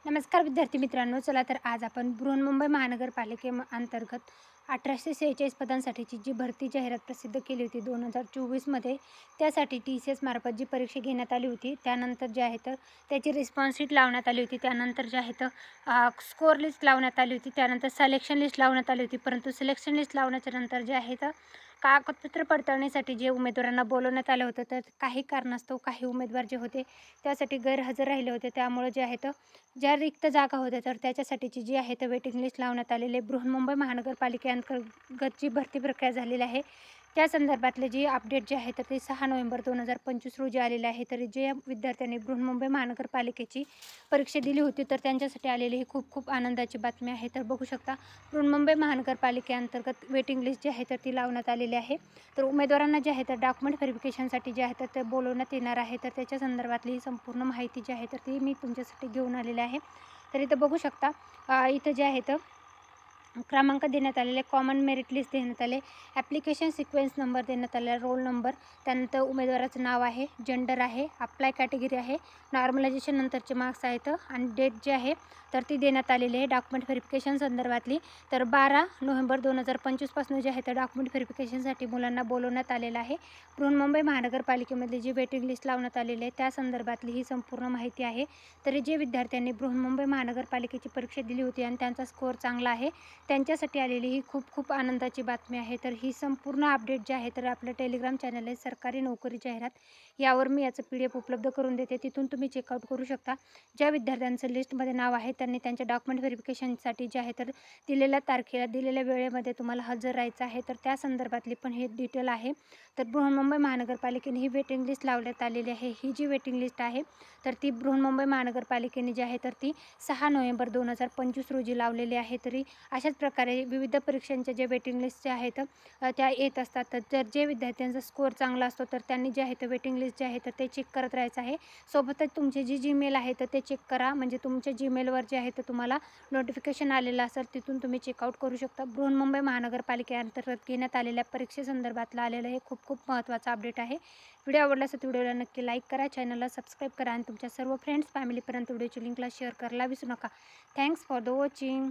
नमस्कार विद्यार्थी मित्रांनो, चला तर आज आपण बृहन्मुंबई महानगरपालिकेअंतर्गत 1846 पदांसाठीची जी भरती जाहिरात प्रसिद्ध केली होती 2024मध्ये, त्यासाठी TCS मार्फत जी परीक्षा घेण्यात आली होती, त्यानंतर जे आहे तर त्याची रिस्पॉन्स शीट लावण्यात आली होती. त्यानंतर जे आहे तर स्कोअर लिस्ट लावण्यात आली होती. त्यानंतर सिलेक्शन लिस्ट लावण्यात आली होती. परंतु सिलेक्शन लिस्ट लावण्याच्या नंतर जे आहे तर कागदपत्र पडताळणीसाठी जे उमेदवारांना बोलवण्यात आलं होतं, तर काही कारणास्तव काही उमेदवार जे होते त्यासाठी गैरहजर राहिले होते. त्यामुळे जे आहे तर ज्या रिक्त जागा होत्या तर त्याच्यासाठीची जी आहे तर वेटिंग लिस्ट लावण्यात आलेली आहे. बृहन्मुंबई महानगरपालिकेअंतर्गत जी भरती प्रक्रिया झालेली आहे त्या संदर्भातले जी अपडेट जे आहे तर ते 6 नोव्हेंबर 2025 रोजी आलेले आहे. तर जे विद्यार्थ्यांनी बृहन्मुंबई महानगरपालिकेची परीक्षा दिली होती तर त्यांच्यासाठी आलेली ही खूप खूप आनंदाची बातमी आहे. तर बघू शकता, बृहन्मुंबई महानगरपालिकेअंतर्गत वेटिंग लिस्ट जी आहे तर ती लावण्यात आलेली आहे. तर उमेदवारांना जे आहे तर डॉक्युमेंट व्हेरिफिकेशनसाठी जे आहे तर ते बोलवण्यात येणार आहे. तर त्याच्या संदर्भातली ही संपूर्ण माहिती जी आहे तर ती मी तुमच्यासाठी घेऊन आलेली आहे. तर इथं बघू शकता, इथं जे आहे तर क्रमांक देण्यात आलेले, कॉमन मेरिट लिस्ट देण्यात आले, ॲप्लिकेशन सिक्वेन्स नंबर देण्यात आलेला, रोल नंबर, त्यानंतर उमेदवाराचं नाव आहे, जेंडर आहे, अप्लाय कॅटेगरी आहे, नॉर्मलायझेशन नंतरचे मार्क्स आहेत आणि डेट जे आहे तर ती देण्यात आलेली आहे डॉक्युमेंट व्हेरिफिकेशन संदर्भातली. तर 12 नोव्हेंबर 2025 जे आहे तर डॉक्युमेंट व्हेरिफिकेशनसाठी मुलांना बोलवण्यात आलेलं आहे. बृहन्मुंबई महानगरपालिकेमधली जी वेटिंग लिस्ट लावण्यात आलेली आहे त्या संदर्भातली ही संपूर्ण माहिती आहे. तरी जे विद्यार्थ्यांनी बृहन्मुंबई महानगरपालिकेची परीक्षा दिली होती आणि त्यांचा स्कोअर चांगला आहे त्यांच्यासाठी आलेली ही खूप खूप आनंदाची बातमी आहे. तर ही संपूर्ण अपडेट जी आहे तर आपलं टेलिग्राम चॅनल आहे सरकारी नोकरी जाहिरात, यावर मी याचं PDF उपलब्ध करून देते. तिथून तुम्ही चेकआउट करू शकता. ज्या विद्यार्थ्यांचं लिस्टमध्ये नाव आहे त्यांनी त्यांच्या डॉक्युमेंट व्हेरिफिकेशनसाठी जे आहे तर दिलेल्या तारखेला दिलेल्या वेळेमध्ये तुम्हाला हजर राहायचं आहे. तर त्या संदर्भातली पण हे डिटेल आहे. तर बृहन्मुंबई महानगरपालिकेने ही वेटिंग लिस्ट लावण्यात आलेली आहे. ही जी वेटिंग लिस्ट आहे तर ती बृहन्मुंबई महानगरपालिकेने जी आहे तर ती 6 नोव्हेंबर 2025 रोजी लावलेली आहे. तरी अशाच प्रकारे विविध परीक्षांच्या ज्या वेटिंग लिस्ट ज्या आहेत त्या येत असतात. तर जर जे विद्यार्थ्यांचा स्कोअर चांगला असतो तर त्यांनी जे आहे तर वेटिंग लिस्ट जे आहे तर ते चेक करत राहायचं आहे. सोबतच तुमचे जी जीमेल आहे तर ते चेक करा, म्हणजे तुमच्या जीमेलवर जे आहे तर तुम्हाला नोटिफिकेशन आलेलं असेल, तिथून तुम्ही चेकआउट करू शकता. बृहन्मुंबई महानगरपालिकेअंतर्गत घेण्यात आलेल्या परीक्षेसंदर्भातलं आलेलं हे खूप खूप महत्त्वाचा अपडेट आहे. व्हिडिओ आवडला असेल तर व्हिडिओला नक्की लाईक करा, चॅनलला सबस्क्राईब करा आणि तुमच्या सर्व फ्रेंड्स फॅमिलीपर्यंत व्हिडिओची लिंकला शेअर करायला विसरू नका. Thanks for the watching.